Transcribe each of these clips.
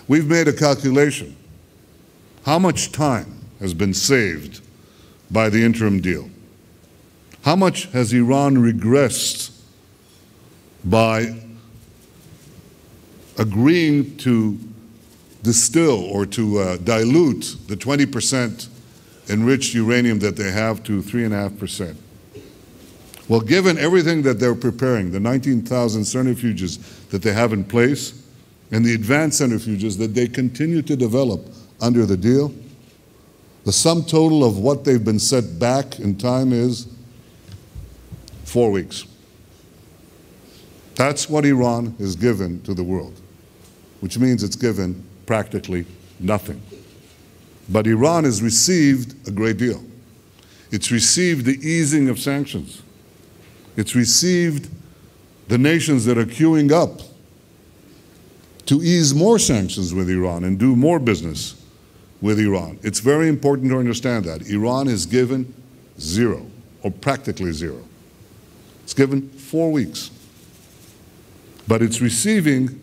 We've made a calculation. How much time has been saved by the interim deal? How much has Iran regressed by agreeing to distill or to dilute the 20% enriched uranium that they have to 3.5%? Well, given everything that they're preparing, the 19,000 centrifuges that they have in place, and the advanced centrifuges that they continue to develop under the deal, the sum total of what they've been set back in time is 4 weeks. That's what Iran has given to the world, which means it's given practically nothing. But Iran has received a great deal. It's received the easing of sanctions. It's received the nations that are queuing up to ease more sanctions with Iran and do more business with Iran. It's very important to understand that. Iran has given zero, or practically zero. It's given 4 weeks. But it's receiving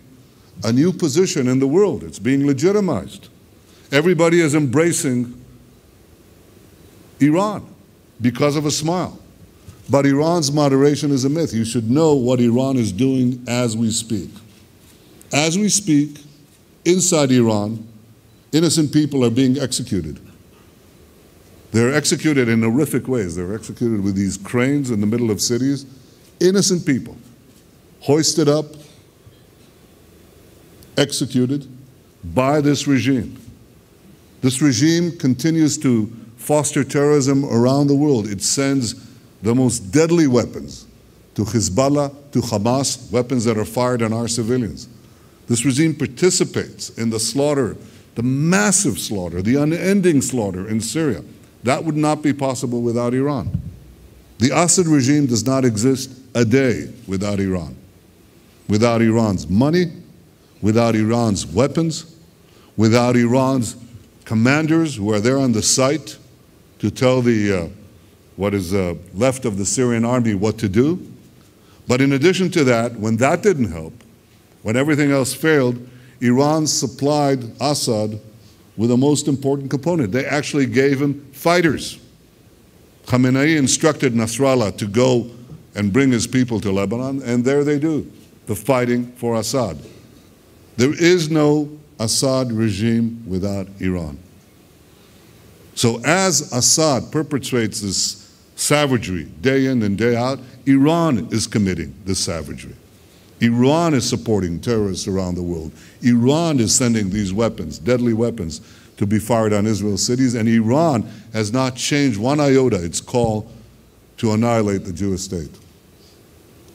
a new position in the world. It's being legitimized. Everybody is embracing Iran because of a smile. But Iran's moderation is a myth. You should know what Iran is doing as we speak. As we speak, inside Iran, innocent people are being executed. They're executed in horrific ways. They're executed with these cranes in the middle of cities. Innocent people, hoisted up, executed by this regime. This regime continues to foster terrorism around the world. It sends the most deadly weapons to Hezbollah, to Hamas, weapons that are fired on our civilians. This regime participates in the slaughter, the massive slaughter, the unending slaughter in Syria. That would not be possible without Iran. The Assad regime does not exist a day without Iran. Without Iran's money, without Iran's weapons, without Iran's commanders who are there on the site to tell the what is left of the Syrian army what to do. But in addition to that, when that didn't help, when everything else failed, Iran supplied Assad with the most important component. They actually gave him fighters. Khamenei instructed Nasrallah to go and bring his people to Lebanon, and there they do, the fighting for Assad. There is no Assad regime without Iran. So as Assad perpetrates this savagery day in and day out, Iran is committing this savagery. Iran is supporting terrorists around the world. Iran is sending these weapons, deadly weapons, to be fired on Israel's cities, and Iran has not changed one iota its call to annihilate the Jewish state.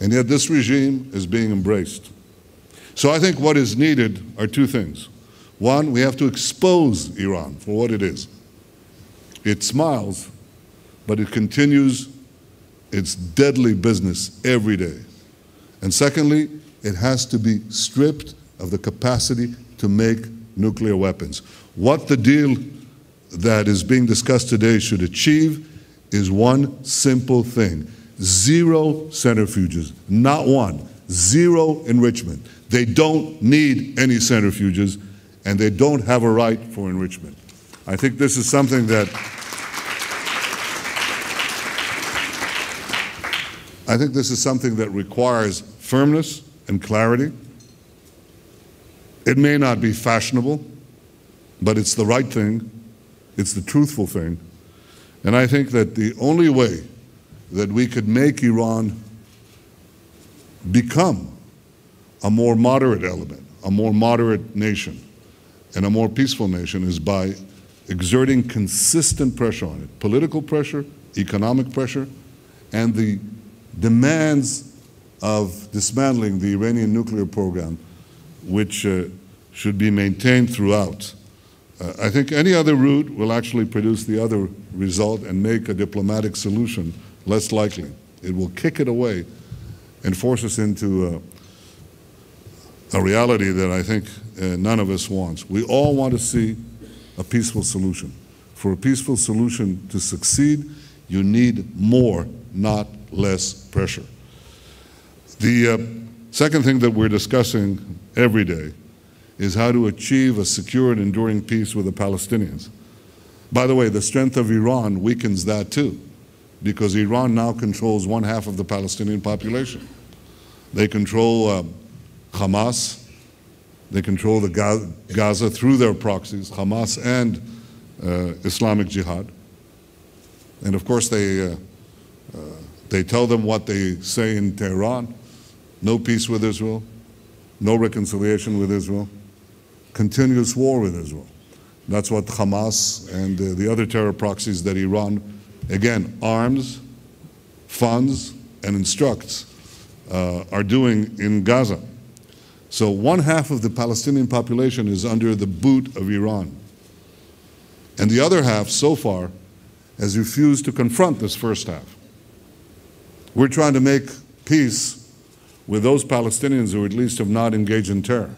And yet this regime is being embraced. So I think what is needed are two things. One, we have to expose Iran for what it is. It smiles, but it continues its deadly business every day. And secondly, it has to be stripped of the capacity to make nuclear weapons. What the deal that is being discussed today should achieve is one simple thing: zero centrifuges, not one, zero enrichment. They don't need any centrifuges, and they don't have a right for enrichment. I think this is something that requires firmness and clarity. It may not be fashionable, but it's the right thing. It's the truthful thing. And I think that the only way that we could make Iran become a more moderate element, a more moderate nation, and a more peaceful nation is by exerting consistent pressure on it. Political pressure, economic pressure, and the demands of dismantling the Iranian nuclear program, which should be maintained throughout. I think any other route will actually produce the other result and make a diplomatic solution less likely. It will kick it away and force us into a reality that I think none of us wants. We all want to see a peaceful solution. For a peaceful solution to succeed, you need more, not less pressure. The second thing that we're discussing every day is how to achieve a secure and enduring peace with the Palestinians. By the way, the strength of Iran weakens that too, because Iran now controls 1/2 of the Palestinian population. They control Hamas, they control the Gaza through their proxies, Hamas and Islamic Jihad. And of course they tell them what they say in Tehran: no peace with Israel, no reconciliation with Israel, continuous war with Israel. That's what Hamas and the other terror proxies that Iran, again, arms, funds, and instructs are doing in Gaza. So 1/2 of the Palestinian population is under the boot of Iran. And the other half, so far, has refused to confront this first half. We're trying to make peace with those Palestinians who at least have not engaged in terror.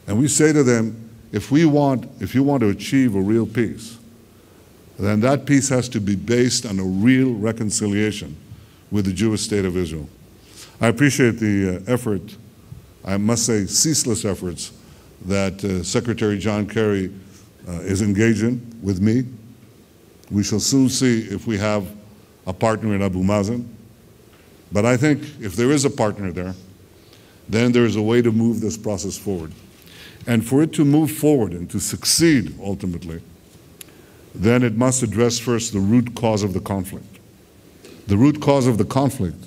And we say to them, if you want to achieve a real peace, then that peace has to be based on a real reconciliation with the Jewish state of Israel. I appreciate the effort, I must say ceaseless efforts, that Secretary John Kerry is engaging with me. We shall soon see if we have a partner in Abu Mazen. But I think if there is a partner there, then there is a way to move this process forward. And for it to move forward and to succeed ultimately, then it must address first the root cause of the conflict. The root cause of the conflict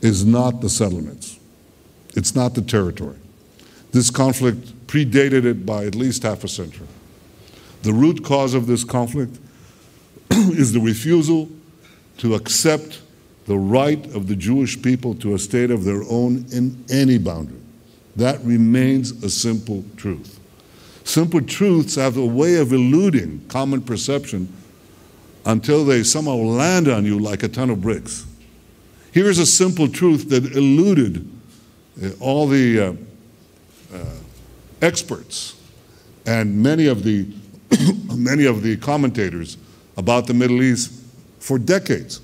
is not the settlements. It's not the territory. This conflict predated it by at least half a century. The root cause of this conflict is the refusal to accept the right of the Jewish people to a state of their own in any boundary. That remains a simple truth. Simple truths have a way of eluding common perception until they somehow land on you like a ton of bricks. Here's a simple truth that eluded all the experts and many of the commentators about the Middle East for decades.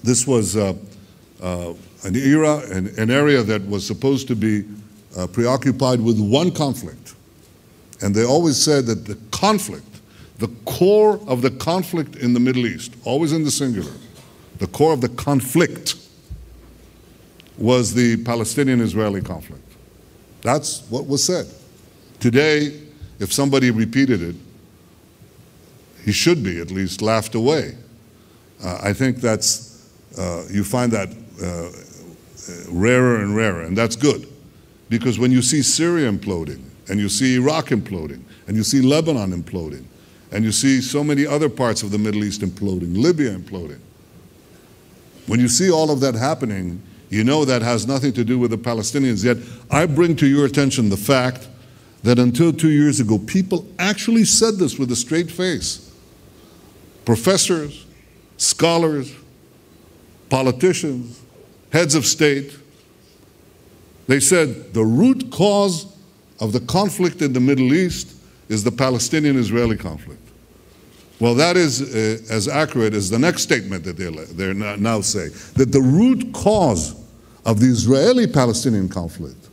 This was an area that was supposed to be preoccupied with one conflict. And they always said that the conflict, the core of the conflict in the Middle East, always in the singular, the core of the conflict was the Palestinian-Israeli conflict. That's what was said. Today, if somebody repeated it, he should be at least laughed away. I think that's you find that rarer and rarer, and that's good. Because when you see Syria imploding, and you see Iraq imploding, and you see Lebanon imploding, and you see so many other parts of the Middle East imploding, Libya imploding, when you see all of that happening, you know that has nothing to do with the Palestinians. Yet I bring to your attention the fact that until 2 years ago, people actually said this with a straight face. Professors, scholars, politicians, heads of state, they said the root cause of the conflict in the Middle East is the Palestinian-Israeli conflict. Well, that is as accurate as the next statement that they now say, that the root cause of the Israeli-Palestinian conflict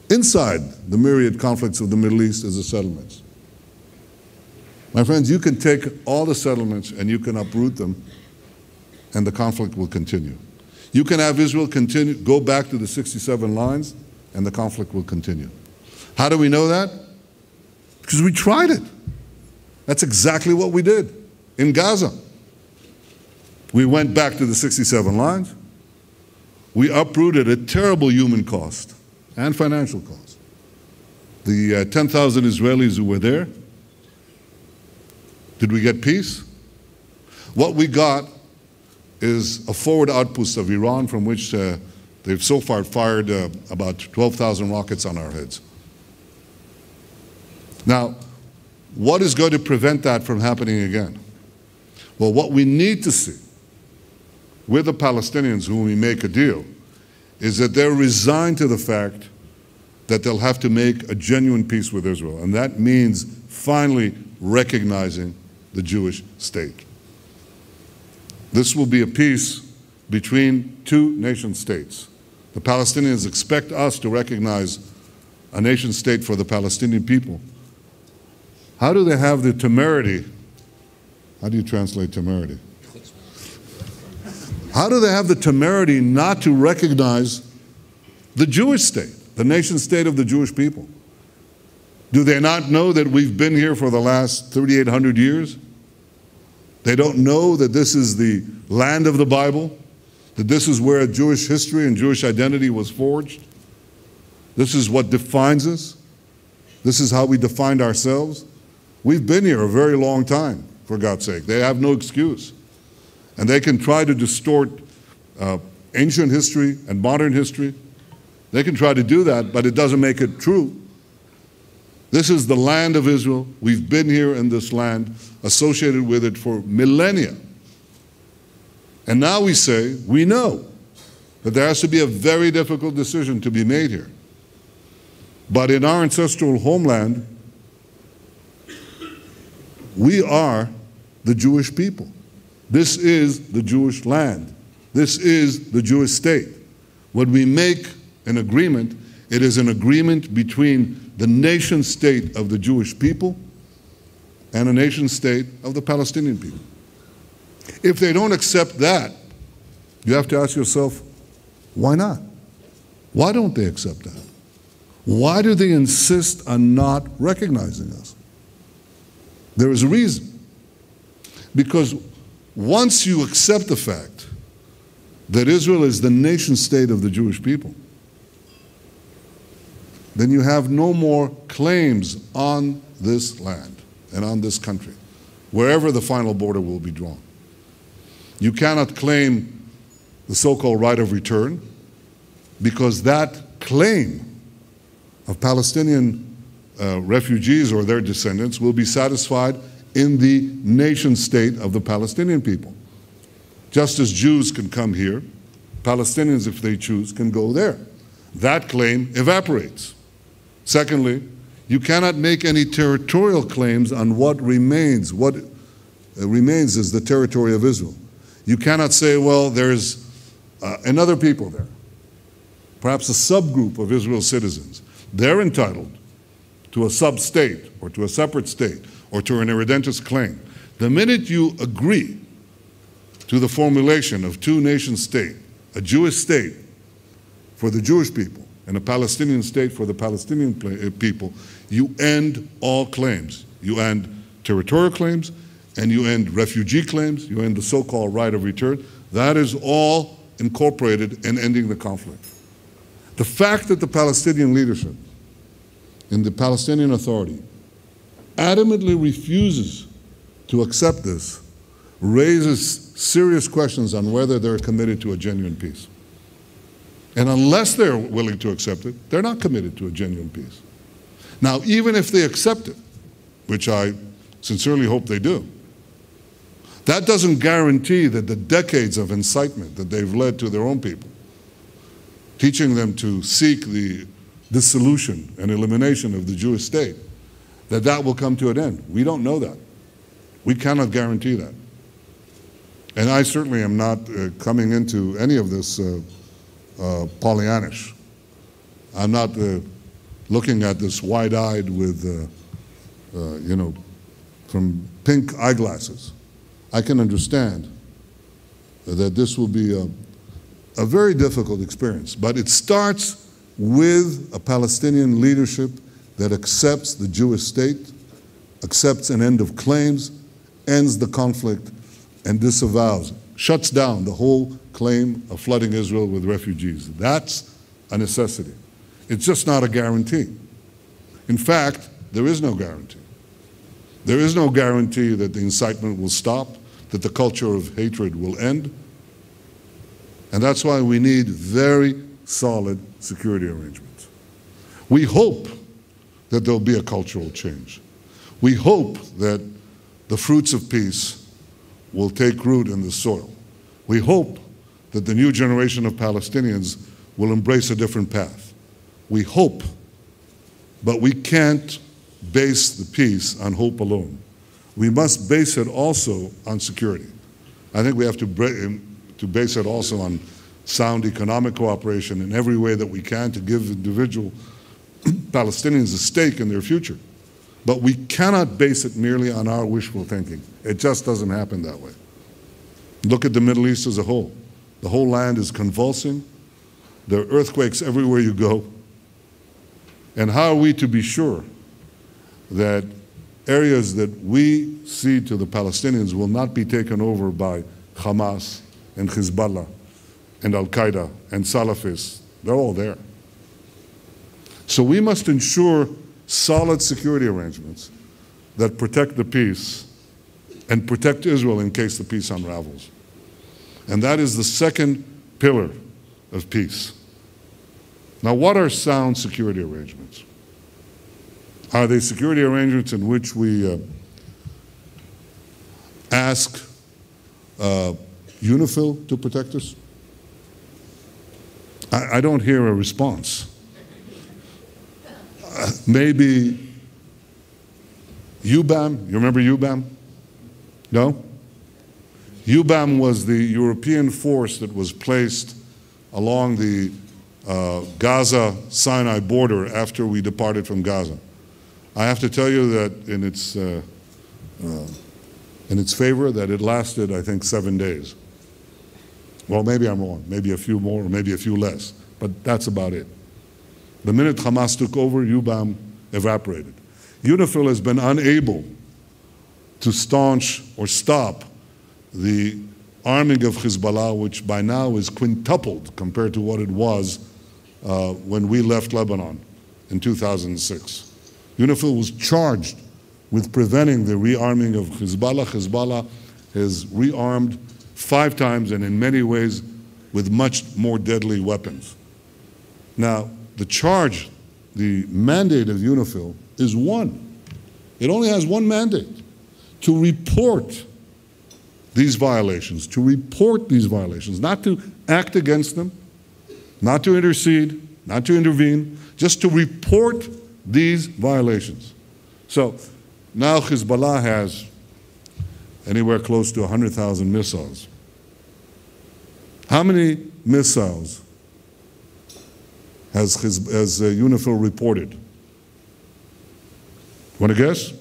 inside the myriad conflicts of the Middle East is the settlements. My friends, you can take all the settlements and you can uproot them, and the conflict will continue. You can have Israel go back to the 67 lines, and the conflict will continue. How do we know that? Because we tried it. That's exactly what we did in Gaza. We went back to the 67 lines. We uprooted at terrible human cost and financial cost the 10,000 Israelis who were there. Did we get peace? What we got is a forward outpost of Iran from which they've so far fired about 12,000 rockets on our heads. Now, what is going to prevent that from happening again? Well, what we need to see with the Palestinians when we make a deal is that they're resigned to the fact that they'll have to make a genuine peace with Israel. And that means finally recognizing the Jewish state. This will be a peace between two nation states. The Palestinians expect us to recognize a nation state for the Palestinian people, how do they have the temerity? How do you translate temerity? How do they have the temerity not to recognize the Jewish state, the nation state of the Jewish people? Do they not know that we've been here for the last 3,800 years? They don't know that this is the land of the Bible, that this is where Jewish history and Jewish identity was forged. This is what defines us. This is how we defined ourselves. We've been here a very long time, for God's sake. They have no excuse. And they can try to distort ancient history and modern history. They can try to do that, but it doesn't make it true. This is the land of Israel. We've been here in this land, associated with it for millennia. And now we say, we know that there has to be a very difficult decision to be made here. But in our ancestral homeland, we are the Jewish people. This is the Jewish land. This is the Jewish state. When we make an agreement, it is an agreement between the nation state of the Jewish people and a nation state of the Palestinian people. If they don't accept that, you have to ask yourself, why not? Why don't they accept that? Why do they insist on not recognizing us? There is a reason. Because once you accept the fact that Israel is the nation state of the Jewish people, then you have no more claims on this land and on this country, wherever the final border will be drawn. You cannot claim the so-called right of return, because that claim of Palestinian refugees or their descendants will be satisfied in the nation state of the Palestinian people. Just as Jews can come here, Palestinians, if they choose, can go there. That claim evaporates. Secondly, you cannot make any territorial claims on what remains. What remains is the territory of Israel. You cannot say, well, there's another people there, perhaps a subgroup of Israel's citizens. They're entitled to a sub-state or to a separate state or to an irredentist claim. The minute you agree to the formulation of two nation state, a Jewish state for the Jewish people and a Palestinian state for the Palestinian people, you end all claims. You end territorial claims, and you end refugee claims, you end the so-called right of return. That is all incorporated in ending the conflict. The fact that the Palestinian leadership and the Palestinian Authority adamantly refuses to accept this raises serious questions on whether they're committed to a genuine peace. And unless they're willing to accept it, they're not committed to a genuine peace. Now, even if they accept it, which I sincerely hope they do, that doesn't guarantee that the decades of incitement that they've led to their own people, teaching them to seek the dissolution and elimination of the Jewish state, that will come to an end. We don't know that. We cannot guarantee that. And I certainly am not coming into any of this Pollyannish. I'm not looking at this wide-eyed with, from pink eyeglasses. I can understand that this will be a very difficult experience, but it starts with a Palestinian leadership that accepts the Jewish state, accepts an end of claims, ends the conflict, and disavows, shuts down the whole claim of flooding Israel with refugees. That's a necessity. It's just not a guarantee. In fact, there is no guarantee. There is no guarantee that the incitement will stop, that the culture of hatred will end. And that's why we need very solid security arrangements. We hope that there'll be a cultural change. We hope that the fruits of peace will take root in the soil. We hope that the new generation of Palestinians will embrace a different path. We hope, but we can't base the peace on hope alone. We must base it also on security. I think we have to base it also on sound economic cooperation in every way that we can to give individual Palestinians a stake in their future. But we cannot base it merely on our wishful thinking. It just doesn't happen that way. Look at the Middle East as a whole. The whole land is convulsing. There are earthquakes everywhere you go. And how are we to be sure that areas that we see to the Palestinians will not be taken over by Hamas and Hezbollah and Al-Qaeda and Salafists? They're all there. So we must ensure solid security arrangements that protect the peace and protect Israel in case the peace unravels. And that is the second pillar of peace. Now, what are sound security arrangements? Are they security arrangements in which we ask UNIFIL to protect us? I don't hear a response. Maybe UBAM, you remember UBAM? No? UBAM was the European force that was placed along the Gaza-Sinai border after we departed from Gaza. I have to tell you that in its favor, that it lasted, I think, 7 days. Well, maybe I'm wrong. Maybe a few more, or maybe a few less. But that's about it. The minute Hamas took over, UBAM evaporated. UNIFIL has been unable to staunch or stop the arming of Hezbollah, which by now is quintupled compared to what it was when we left Lebanon in 2006. UNIFIL was charged with preventing the rearming of Hezbollah. Hezbollah has rearmed 5 times and in many ways with much more deadly weapons. Now, the charge, the mandate of UNIFIL is one. It only has one mandate: to report these violations, not to act against them, not to intercede, not to intervene, just to report these violations. So now Hezbollah has anywhere close to 100,000 missiles. How many missiles has UNIFIL reported? Want to guess?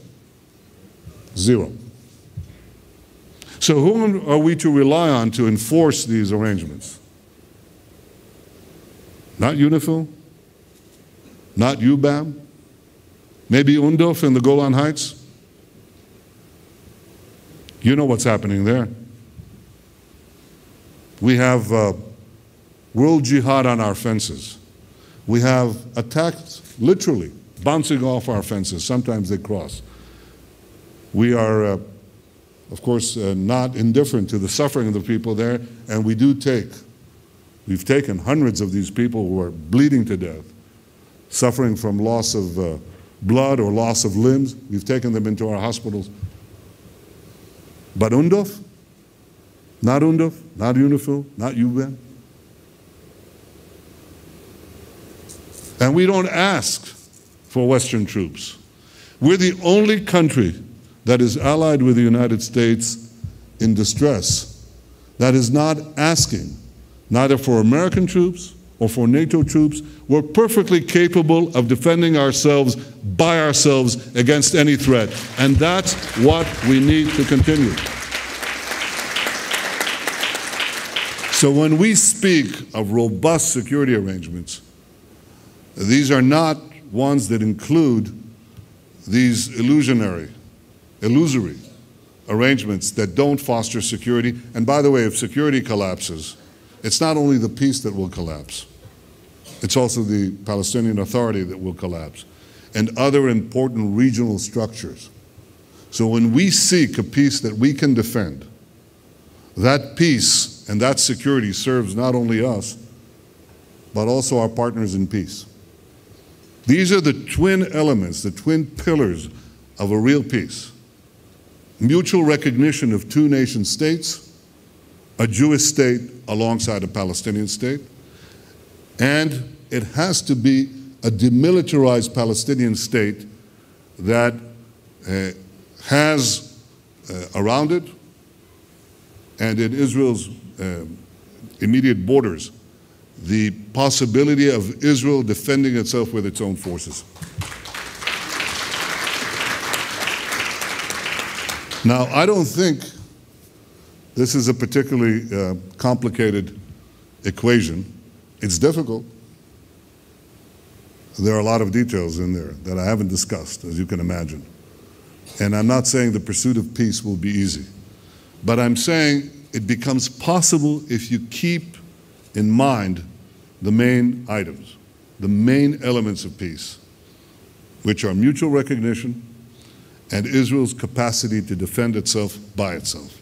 0. So whom are we to rely on to enforce these arrangements? Not UNIFIL? Not UBAM? Maybe UNDOF in the Golan Heights? You know what's happening there. We have world jihad on our fences. We have attacks literally bouncing off our fences. Sometimes they cross. We are, of course, not indifferent to the suffering of the people there, and we've taken hundreds of these people who are bleeding to death, suffering from loss of blood or loss of limbs. We've taken them into our hospitals. But UNDOF? Not UNDOF, not UNIFIL, not UBAM. And we don't ask for Western troops. We're the only country that is allied with the United States in distress that is not asking neither for American troops or for NATO troops. We're perfectly capable of defending ourselves by ourselves against any threat. And that's what we need to continue. So when we speak of robust security arrangements, these are not ones that include these illusory arrangements that don't foster security. And by the way, if security collapses, it's not only the peace that will collapse, it's also the Palestinian Authority that will collapse, and other important regional structures. So when we seek a peace that we can defend, that peace and that security serves not only us, but also our partners in peace. These are the twin elements, the twin pillars of a real peace. Mutual recognition of 2 nation states, a Jewish state alongside a Palestinian state, and it has to be a demilitarized Palestinian state that has around it and in Israel's immediate borders the possibility of Israel defending itself with its own forces. Now, I don't think this is a particularly complicated equation. It's difficult. There are a lot of details in there that I haven't discussed, as you can imagine. And I'm not saying the pursuit of peace will be easy, but I'm saying it becomes possible if you keep in mind the main items, the main elements of peace, which are mutual recognition and Israel's capacity to defend itself by itself.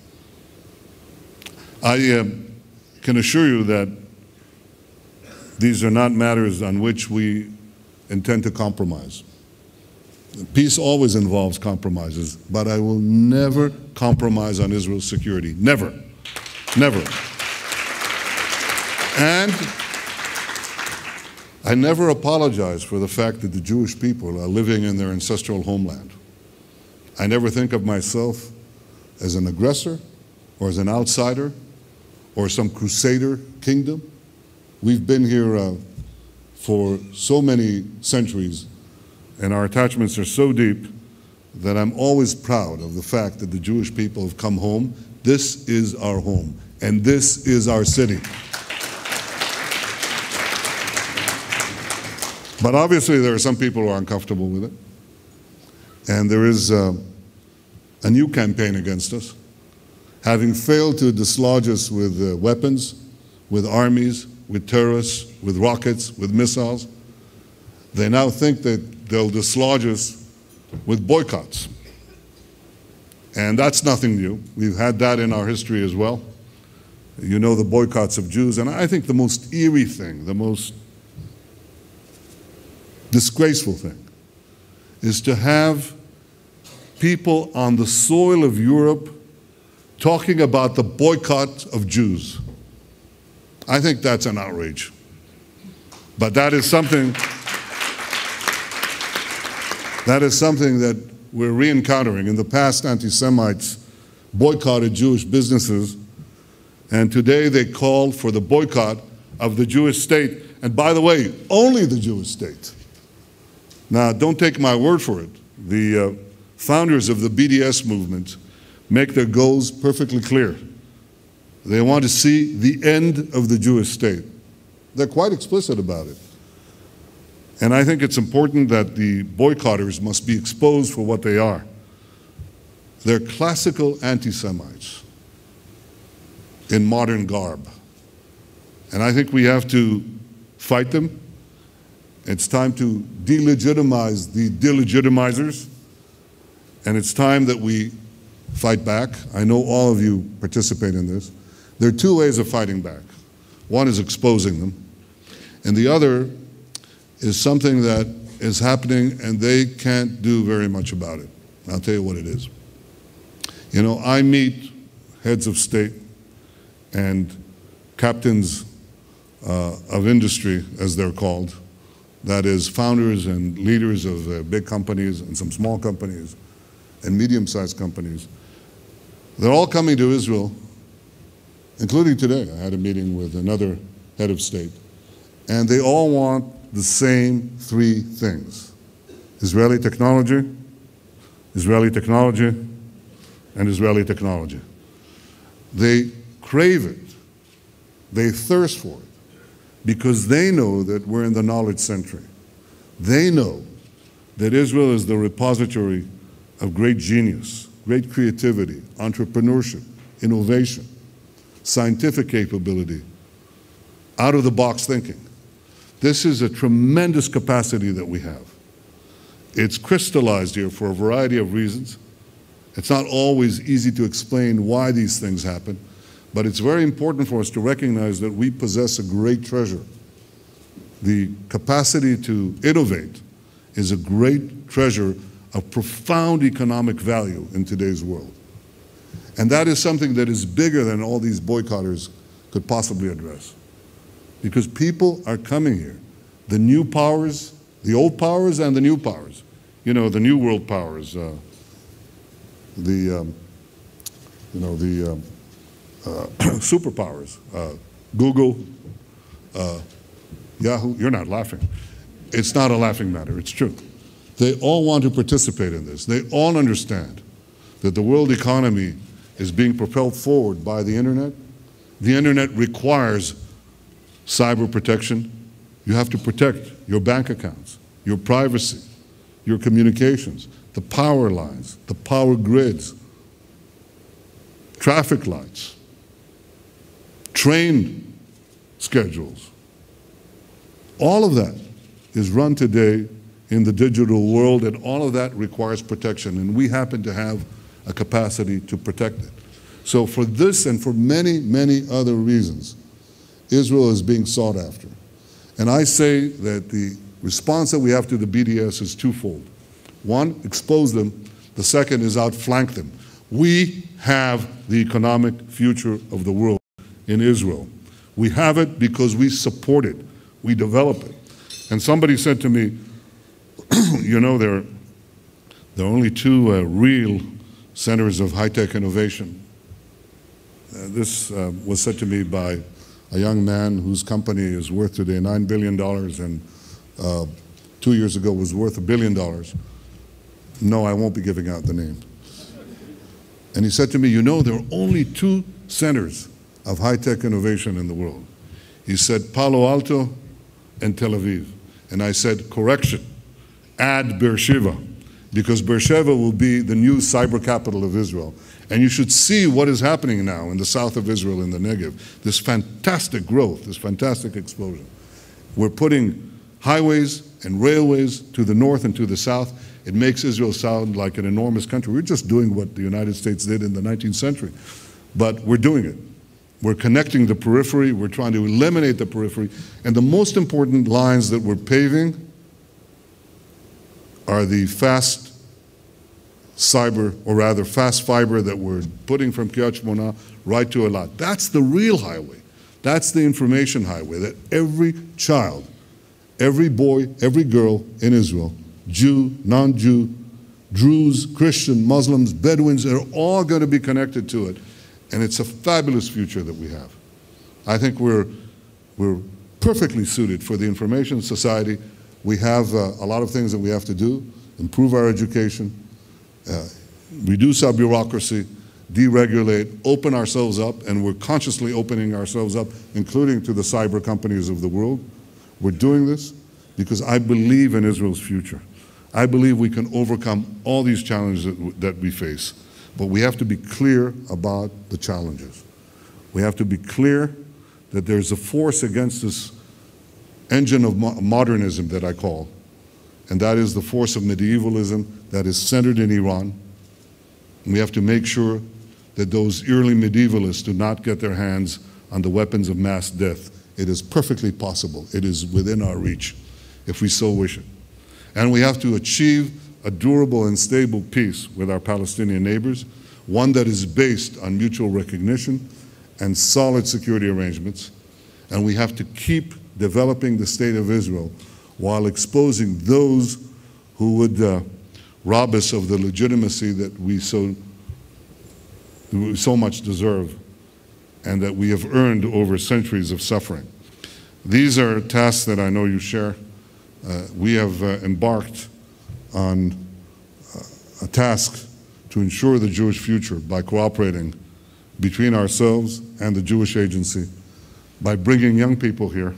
I can assure you that these are not matters on which we intend to compromise. Peace always involves compromises, but I will never compromise on Israel's security. Never. Never. And I never apologize for the fact that the Jewish people are living in their ancestral homeland. I never think of myself as an aggressor or as an outsider or some crusader kingdom. We've been here for so many centuries, and our attachments are so deep that I'm always proud of the fact that the Jewish people have come home. This is our home, and this is our city. But obviously there are some people who are uncomfortable with it. And there is a new campaign against us. Having failed to dislodge us with weapons, with armies, with terrorists, with rockets, with missiles, they now think that they'll dislodge us with boycotts. And that's nothing new. We've had that in our history as well. You know the boycotts of Jews. And I think the most eerie thing, the most disgraceful thing, is to have people on the soil of Europe talking about the boycott of Jews. I think that's an outrage. But that is something that we're re-encountering. In the past, anti-Semites boycotted Jewish businesses, and today they call for the boycott of the Jewish state. And by the way, only the Jewish state. Now, don't take my word for it. The founders of the BDS movement make their goals perfectly clear. They want to see the end of the Jewish state. They're quite explicit about it. And I think it's important that the boycotters must be exposed for what they are. They're classical anti-Semites in modern garb. And I think we have to fight them. It's time to delegitimize the delegitimizers, and it's time that we fight back. I know all of you participate in this. There are two ways of fighting back. One is exposing them, and the other is something that is happening and they can't do very much about it. I'll tell you what it is. You know, I meet heads of state and captains of industry, as they're called, that is, founders and leaders of big companies and some small companies and medium-sized companies. They're all coming to Israel, including today. I had a meeting with another head of state, and they all want the same three things: Israeli technology, Israeli technology, and Israeli technology. They crave it. They thirst for it, because they know that we're in the knowledge century. They know that Israel is the repository of great genius, great creativity, entrepreneurship, innovation, scientific capability, out-of-the-box thinking. This is a tremendous capacity that we have. It's crystallized here for a variety of reasons. It's not always easy to explain why these things happen, but it's very important for us to recognize that we possess a great treasure. The capacity to innovate is a great treasure of profound economic value in today's world. And that is something that is bigger than all these boycotters could possibly address. Because people are coming here. The new powers, the old powers and the new powers. You know, the new world powers, superpowers, Google, Yahoo, you're not laughing. It's not a laughing matter, it's true. They all want to participate in this. They all understand that the world economy is being propelled forward by the internet. The internet requires cyber protection. You have to protect your bank accounts, your privacy, your communications, the power lines, the power grids, traffic lights, train schedules. All of that is run today in the digital world, and all of that requires protection, and we happen to have a capacity to protect it. So for this and for many, many other reasons, Israel is being sought after. And I say that the response that we have to the BDS is twofold. One, expose them. The second is outflank them. We have the economic future of the world in Israel. We have it because we support it. We develop it. And somebody said to me, you know, there are only two real centers of high-tech innovation. This was said to me by a young man whose company is worth today $9 billion and 2 years ago was worth $1 billion. No, I won't be giving out the name. And he said to me, you know, there are only two centers of high-tech innovation in the world. He said, Palo Alto and Tel Aviv. And I said, correction, add Beersheba, because Beersheba will be the new cyber capital of Israel. And you should see what is happening now in the south of Israel, in the Negev, this fantastic growth, this fantastic explosion. We're putting highways and railways to the north and to the south. It makes Israel sound like an enormous country. We're just doing what the United States did in the 19th century, but we're doing it. We're connecting the periphery, we're trying to eliminate the periphery, and the most important lines that we're paving are the fast fiber that we're putting from Kiryat Shmona right to Eilat. That's the real highway. That's the information highway that every child, every boy, every girl in Israel, Jew, non-Jew, Druze, Christian, Muslims, Bedouins, they're all going to be connected to it. And it's a fabulous future that we have. I think we're perfectly suited for the information society. We have a lot of things that we have to do: improve our education, reduce our bureaucracy, deregulate, open ourselves up, and we're consciously opening ourselves up, including to the cyber companies of the world. We're doing this because I believe in Israel's future. I believe we can overcome all these challenges that we face. But we have to be clear about the challenges. We have to be clear that there's a force against this engine of modernism that I call, and that is the force of medievalism that is centered in Iran. And we have to make sure that those early medievalists do not get their hands on the weapons of mass death. It is perfectly possible. It is within our reach, if we so wish it. And we have to achieve a durable and stable peace with our Palestinian neighbors, one that is based on mutual recognition and solid security arrangements. And we have to keep developing the state of Israel while exposing those who would rob us of the legitimacy that we so much deserve and that we have earned over centuries of suffering. These are tasks that I know you share. We have embarked on a task to ensure the Jewish future by cooperating between ourselves and the Jewish Agency, by bringing young people here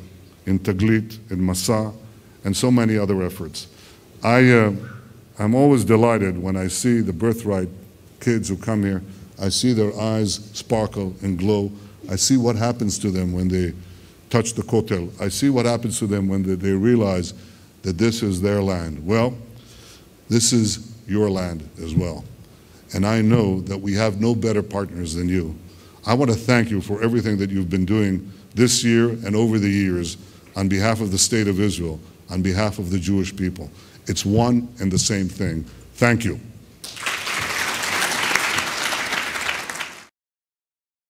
in Taglit, in Massa, and so many other efforts. I'm always delighted when I see the Birthright kids who come here. I see their eyes sparkle and glow. I see what happens to them when they touch the Kotel. I see what happens to them when they realize that this is their land. Well, this is your land as well. And I know that we have no better partners than you. I want to thank you for everything that you've been doing this year and over the years on behalf of the State of Israel, on behalf of the Jewish people. It's one and the same thing. Thank you.